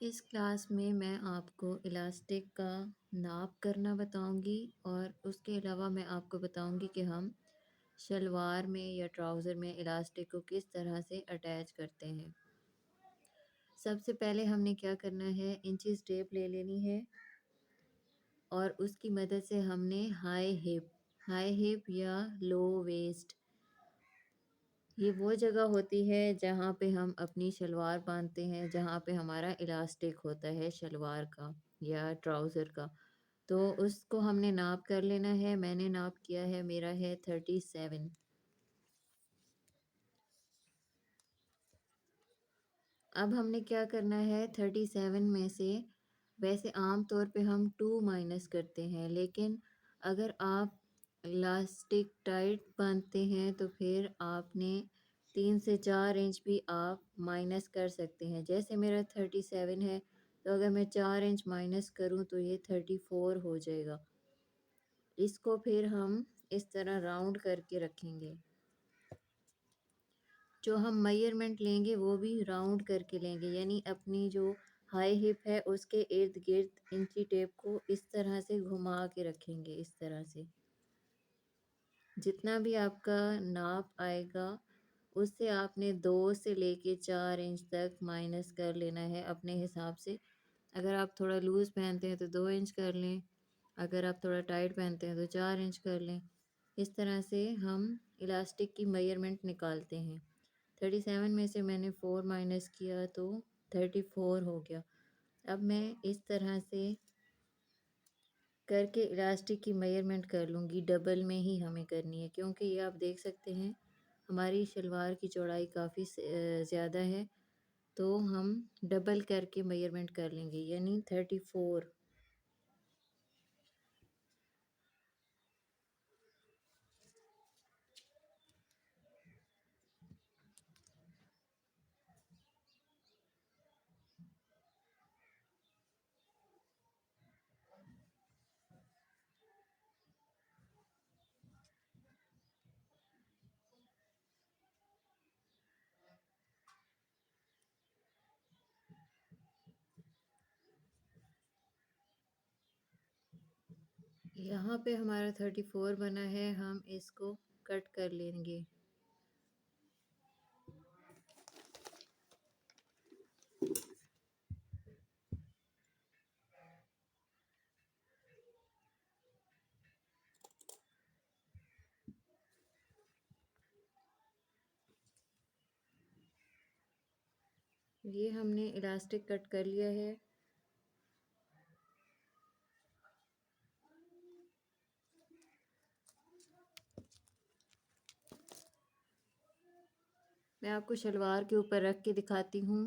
इस क्लास में मैं आपको इलास्टिक का नाप करना बताऊंगी और उसके अलावा मैं आपको बताऊंगी कि हम शलवार में या ट्राउज़र में इलास्टिक को किस तरह से अटैच करते हैं। सबसे पहले हमने क्या करना है, इंचेस टेप ले लेनी है और उसकी मदद से हमने हाई हिप या लो वेस्ट, ये वो जगह होती है जहाँ पे हम अपनी शलवार बांधते हैं, जहाँ पे हमारा इलास्टिक होता है शलवार का या ट्राउज़र का। तो उसको हमने नाप कर लेना है। मैंने नाप किया है, मेरा है 37। अब हमने क्या करना है, 37 में से वैसे आम तौर पे हम 2 माइनस करते हैं, लेकिन अगर आप इलास्टिक टाइट बांधते हैं तो फिर आपने 3 से 4 इंच भी आप माइनस कर सकते हैं। जैसे मेरा 37 है, तो अगर मैं 4 इंच माइनस करूं तो ये 34 हो जाएगा। इसको फिर हम इस तरह राउंड करके रखेंगे। जो हम मेजरमेंट लेंगे वो भी राउंड करके लेंगे, यानी अपनी जो हाई हिप है उसके इर्द गिर्द इंची टेप को इस तरह से घुमा के रखेंगे। इस तरह से जितना भी आपका नाप आएगा उससे आपने 2 से लेके 4 इंच तक माइनस कर लेना है अपने हिसाब से। अगर आप थोड़ा लूज़ पहनते हैं तो 2 इंच कर लें, अगर आप थोड़ा टाइट पहनते हैं तो 4 इंच कर लें। इस तरह से हम इलास्टिक की मेजरमेंट निकालते हैं। 37 में से मैंने 4 माइनस किया तो 34 हो गया। अब मैं इस तरह से करके इलास्टिक की मेजरमेंट कर लूँगी। डबल में ही हमें करनी है, क्योंकि ये आप देख सकते हैं हमारी शलवार की चौड़ाई काफ़ी ज़्यादा है, तो हम डबल करके मेजरमेंट कर लेंगे, यानी 34। यहाँ पे हमारा 34 बना है, हम इसको कट कर लेंगे। ये हमने इलास्टिक कट कर लिया है। मैं आपको शलवार के ऊपर रख के दिखाती हूँ।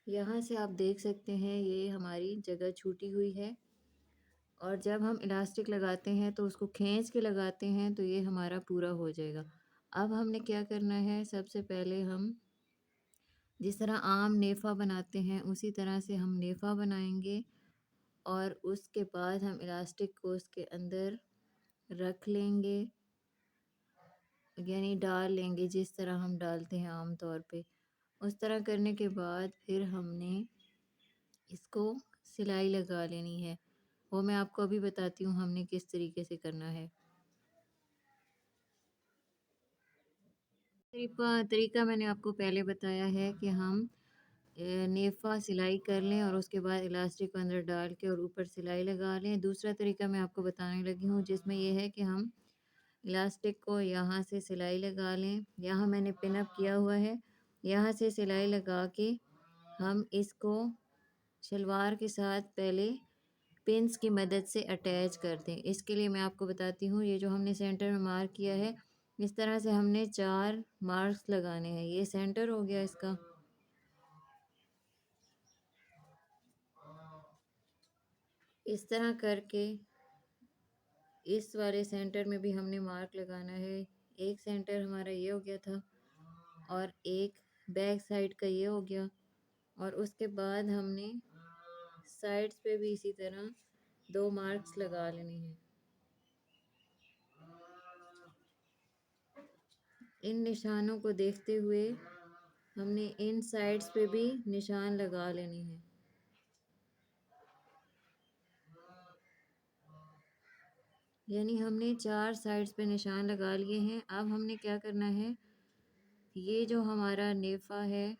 यहाँ से आप देख सकते हैं ये हमारी जगह छूटी हुई है, और जब हम इलास्टिक लगाते हैं तो उसको खींच के लगाते हैं तो ये हमारा पूरा हो जाएगा। अब हमने क्या करना है, सबसे पहले हम जिस तरह आम नेफ़ा बनाते हैं उसी तरह से हम नेफ़ा बनाएंगे, और उसके बाद हम इलास्टिक को उसके अंदर रख लेंगे, यानी डाल लेंगे जिस तरह हम डालते हैं आम तौर पे। उस तरह करने के बाद फिर हमने इसको सिलाई लगा लेनी है। वो मैं आपको अभी बताती हूँ हमने किस तरीके से करना है। तरीका मैंने आपको पहले बताया है कि हम नेफ़ा सिलाई कर लें और उसके बाद इलास्टिक को अंदर डाल के और ऊपर सिलाई लगा लें। दूसरा तरीका मैं आपको बताने लगी हूँ, जिसमें ये है कि हम इलास्टिक को यहाँ से सिलाई लगा लें। यहाँ मैंने पिन अप किया हुआ है, यहाँ से सिलाई लगा के हम इसको शलवार के साथ पहले पिन्स की मदद से अटैच कर दें। इसके लिए मैं आपको बताती हूँ, ये जो हमने सेंटर में मार्क किया है, इस तरह से हमने 4 मार्क्स लगाने हैं। ये सेंटर हो गया इसका। इस तरह करके इस वाले सेंटर में भी हमने मार्क लगाना है। एक सेंटर हमारा ये हो गया था और एक बैक साइड का ये हो गया, और उसके बाद हमने साइड्स पे भी इसी तरह 2 मार्क्स लगा लेने हैं। इन निशानों को देखते हुए हमने इन साइड्स पे भी निशान लगा लेने हैं। यानी हमने 4 साइड्स पे निशान लगा लिए हैं। अब हमने क्या करना है, ये जो हमारा नेफा है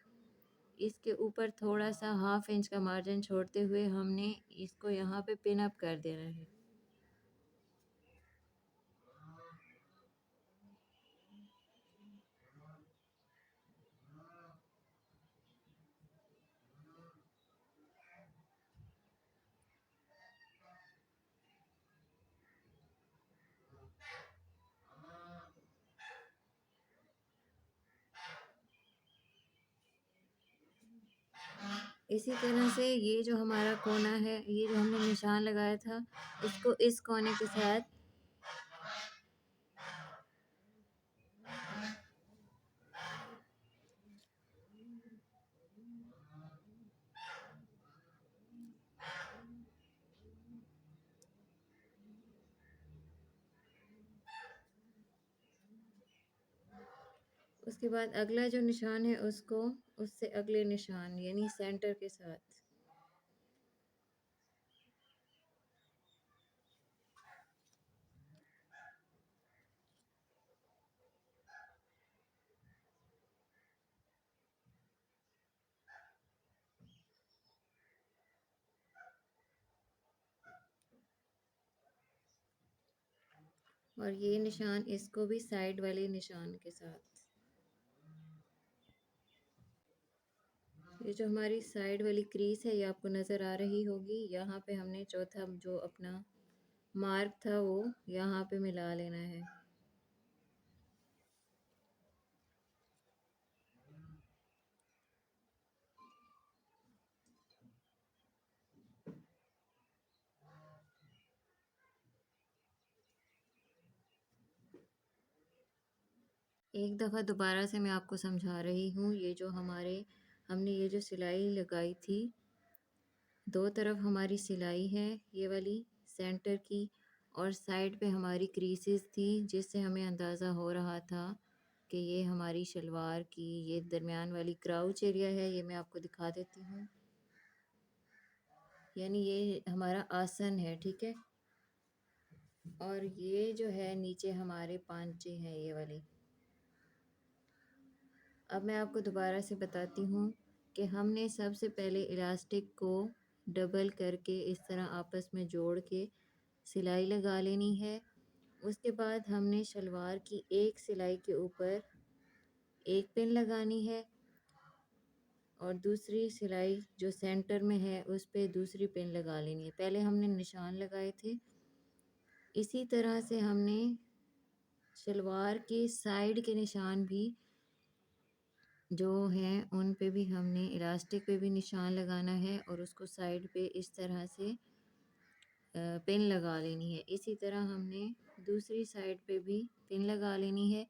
इसके ऊपर थोड़ा सा 1/2 इंच का मार्जिन छोड़ते हुए हमने इसको यहाँ पे पिन अप कर देना है। इसी तरह से ये जो हमारा कोना है, ये जो हमने निशान लगाया था, इसको इस कोने के साथ उसके बाद अगला जो निशान है उसको उससे अगले निशान यानी सेंटर के साथ। और ये निशान इसको भी साइड वाले निशान के साथ। ये जो हमारी साइड वाली क्रीज है ये आपको नज़र आ रही होगी। यहाँ पे हमने चौथा जो अपना मार्क था वो यहाँ पे मिला लेना है। एक दफ़ा दोबारा से मैं आपको समझा रही हूँ। ये जो हमने ये जो सिलाई लगाई थी, दो तरफ हमारी सिलाई है ये वाली सेंटर की, और साइड पे हमारी क्रीसेस थी जिससे हमें अंदाज़ा हो रहा था कि ये हमारी शलवार की ये दरमियान वाली क्राउच एरिया है। ये मैं आपको दिखा देती हूँ। यानी ये हमारा आसन है, ठीक है। और ये जो है नीचे हमारे पांचे हैं ये वाली। अब मैं आपको दोबारा से बताती हूँ कि हमने सबसे पहले इलास्टिक को डबल करके इस तरह आपस में जोड़ के सिलाई लगा लेनी है। उसके बाद हमने शलवार की एक सिलाई के ऊपर एक पिन लगानी है और दूसरी सिलाई जो सेंटर में है उस पे दूसरी पिन लगा लेनी है। पहले हमने निशान लगाए थे, इसी तरह से हमने शलवार के साइड के निशान भी जो हैं उन पे भी हमने इलास्टिक पे भी निशान लगाना है और उसको साइड पे इस तरह से पिन लगा लेनी है। इसी तरह हमने दूसरी साइड पे भी पिन लगा लेनी है।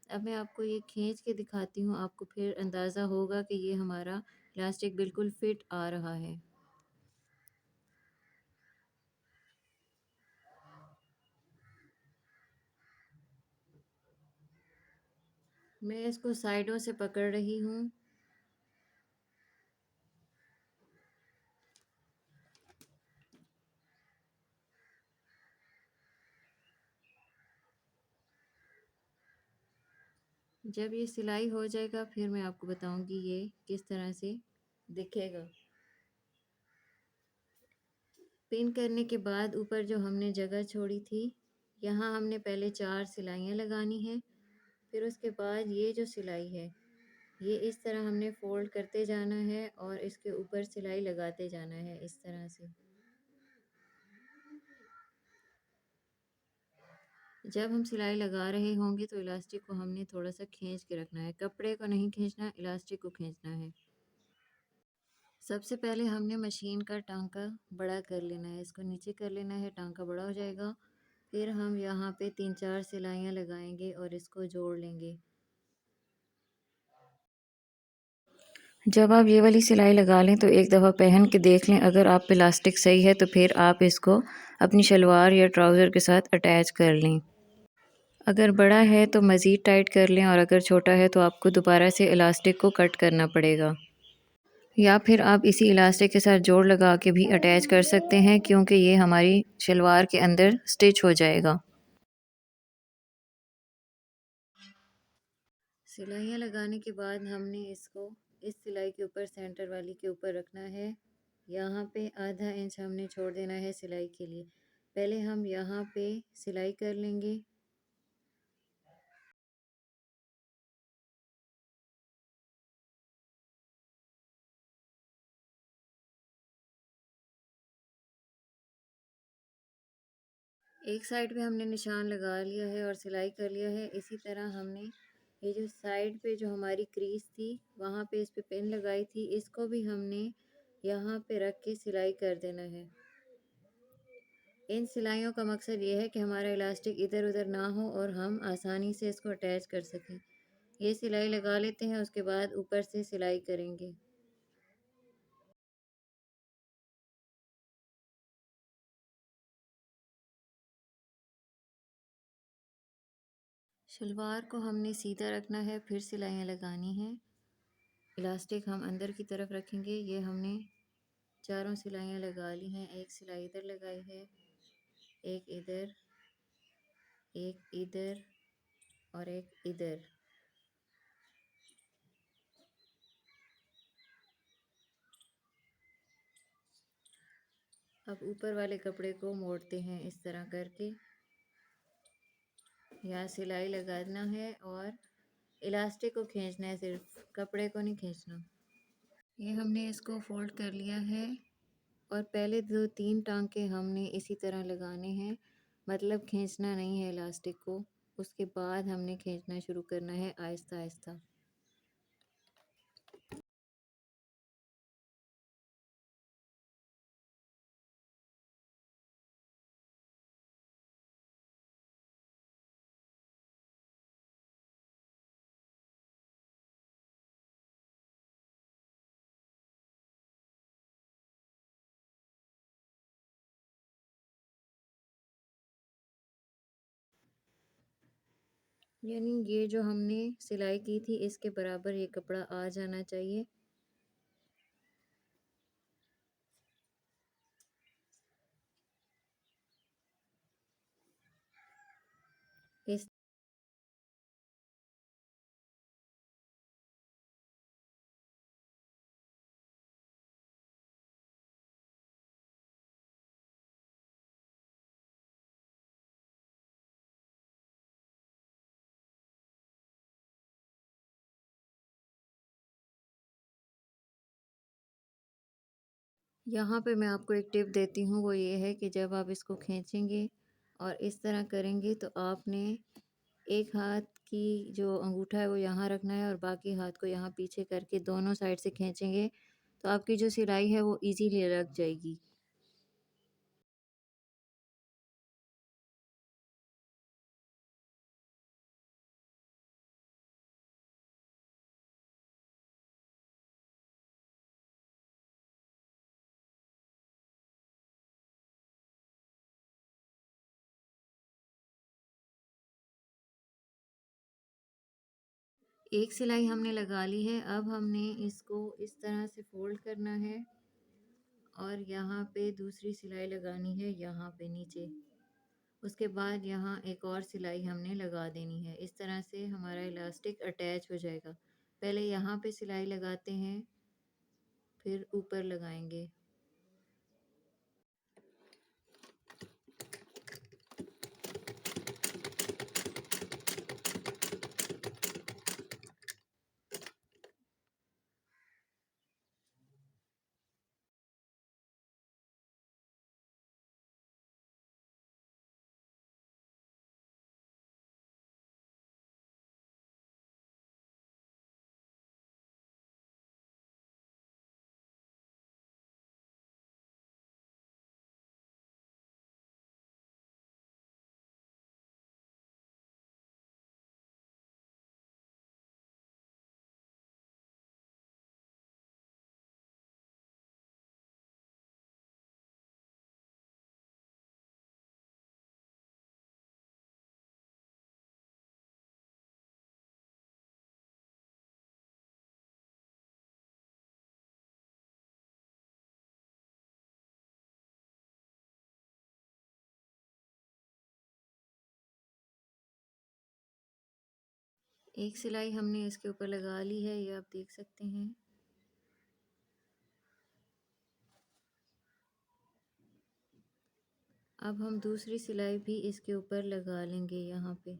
अब मैं आपको ये खींच के दिखाती हूँ, आपको फिर अंदाज़ा होगा कि ये हमारा इलास्टिक बिल्कुल फिट आ रहा है। मैं इसको साइडों से पकड़ रही हूँ। जब ये सिलाई हो जाएगा फिर मैं आपको बताऊंगी ये किस तरह से दिखेगा। पिन करने के बाद ऊपर जो हमने जगह छोड़ी थी, यहाँ हमने पहले 4 सिलाइयाँ लगानी हैं। फिर उसके बाद ये जो सिलाई है ये इस तरह हमने फोल्ड करते जाना है और इसके ऊपर सिलाई लगाते जाना है इस तरह से। जब हम सिलाई लगा रहे होंगे तो इलास्टिक को हमने थोड़ा सा खींच के रखना है, कपड़े को नहीं खींचना, इलास्टिक को खींचना है। सबसे पहले हमने मशीन का टांका बड़ा कर लेना है, इसको नीचे कर लेना है, टांका बड़ा हो जाएगा। फिर हम यहाँ पे 3-4 सिलाइयाँ लगाएंगे और इसको जोड़ लेंगे। जब आप ये वाली सिलाई लगा लें तो एक दफ़ा पहन के देख लें, अगर आप पे इलास्टिक सही है तो फिर आप इसको अपनी शलवार या ट्राउज़र के साथ अटैच कर लें। अगर बड़ा है तो मज़ीद टाइट कर लें और अगर छोटा है तो आपको दोबारा से इलास्टिक को कट करना पड़ेगा। या फिर आप इसी इलास्टिक के साथ जोड़ लगा के भी अटैच कर सकते हैं क्योंकि ये हमारी शलवार के अंदर स्टिच हो जाएगा। सिलाइयाँ लगाने के बाद हमने इसको इस सिलाई के ऊपर सेंटर वाली के ऊपर रखना है। यहाँ पे आधा इंच हमने छोड़ देना है सिलाई के लिए। पहले हम यहाँ पे सिलाई कर लेंगे। एक साइड पे हमने निशान लगा लिया है और सिलाई कर लिया है। इसी तरह हमने ये जो साइड पे जो हमारी क्रीज थी वहाँ पे इस पे पिन लगाई थी, इसको भी हमने यहाँ पे रख के सिलाई कर देना है। इन सिलाइयों का मकसद ये है कि हमारा इलास्टिक इधर उधर ना हो और हम आसानी से इसको अटैच कर सकें। ये सिलाई लगा लेते हैं, उसके बाद ऊपर से सिलाई करेंगे। शलवार को हमने सीधा रखना है, फिर सिलाइयाँ लगानी हैं। इलास्टिक हम अंदर की तरफ रखेंगे। ये हमने चारों सिलाइयाँ लगा ली हैं। एक सिलाई इधर लगाई है, एक इधर, एक इधर और एक इधर। अब ऊपर वाले कपड़े को मोड़ते हैं इस तरह करके। यहाँ सिलाई लगाना है और इलास्टिक को खींचना है, सिर्फ कपड़े को नहीं खींचना। ये हमने इसको फोल्ड कर लिया है और पहले 2-3 टांके हमने इसी तरह लगाने हैं, मतलब खींचना नहीं है इलास्टिक को। उसके बाद हमने खींचना शुरू करना है आहिस्ता आहिस्ता। यानी ये जो हमने सिलाई की थी इसके बराबर ये कपड़ा आ जाना चाहिए। इस यहाँ पे मैं आपको एक टिप देती हूँ, वो ये है कि जब आप इसको खींचेंगे और इस तरह करेंगे तो आपने एक हाथ की जो अंगूठा है वो यहाँ रखना है और बाकी हाथ को यहाँ पीछे करके दोनों साइड से खींचेंगे तो आपकी जो सिलाई है वो इजीली लग जाएगी। एक सिलाई हमने लगा ली है। अब हमने इसको इस तरह से फोल्ड करना है और यहाँ पे दूसरी सिलाई लगानी है, यहाँ पे नीचे। उसके बाद यहाँ एक और सिलाई हमने लगा देनी है। इस तरह से हमारा इलास्टिक अटैच हो जाएगा। पहले यहाँ पे सिलाई लगाते हैं, फिर ऊपर लगाएंगे। एक सिलाई हमने इसके ऊपर लगा ली है, ये आप देख सकते हैं। अब हम दूसरी सिलाई भी इसके ऊपर लगा लेंगे यहाँ पे।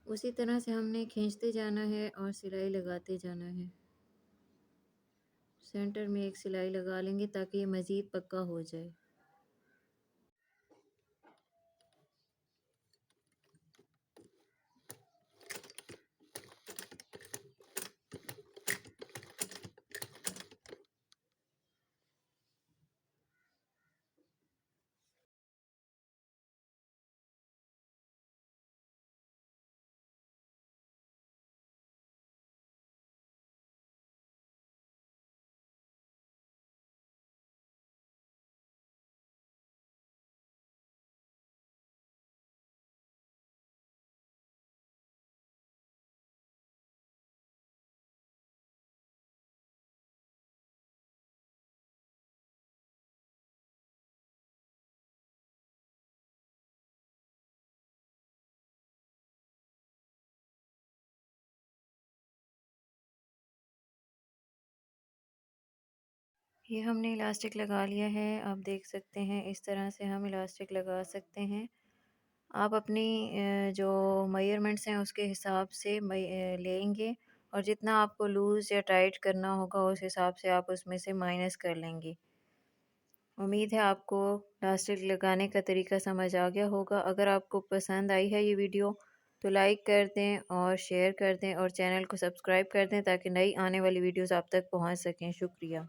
उसी तरह से हमने खींचते जाना है और सिलाई लगाते जाना है। सेंटर में एक सिलाई लगा लेंगे ताकि ये मज़ीद पक्का हो जाए। ये हमने इलास्टिक लगा लिया है, आप देख सकते हैं। इस तरह से हम इलास्टिक लगा सकते हैं। आप अपनी जो मेजरमेंट्स हैं उसके हिसाब से लेंगे और जितना आपको लूज़ या टाइट करना होगा उस हिसाब से आप उसमें से माइनस कर लेंगे। उम्मीद है आपको इलास्टिक लगाने का तरीका समझ आ गया होगा। अगर आपको पसंद आई है ये वीडियो तो लाइक कर दें और शेयर कर दें और चैनल को सब्सक्राइब कर दें ताकि नई आने वाली वीडियोस आप तक पहुंच सकें। शुक्रिया।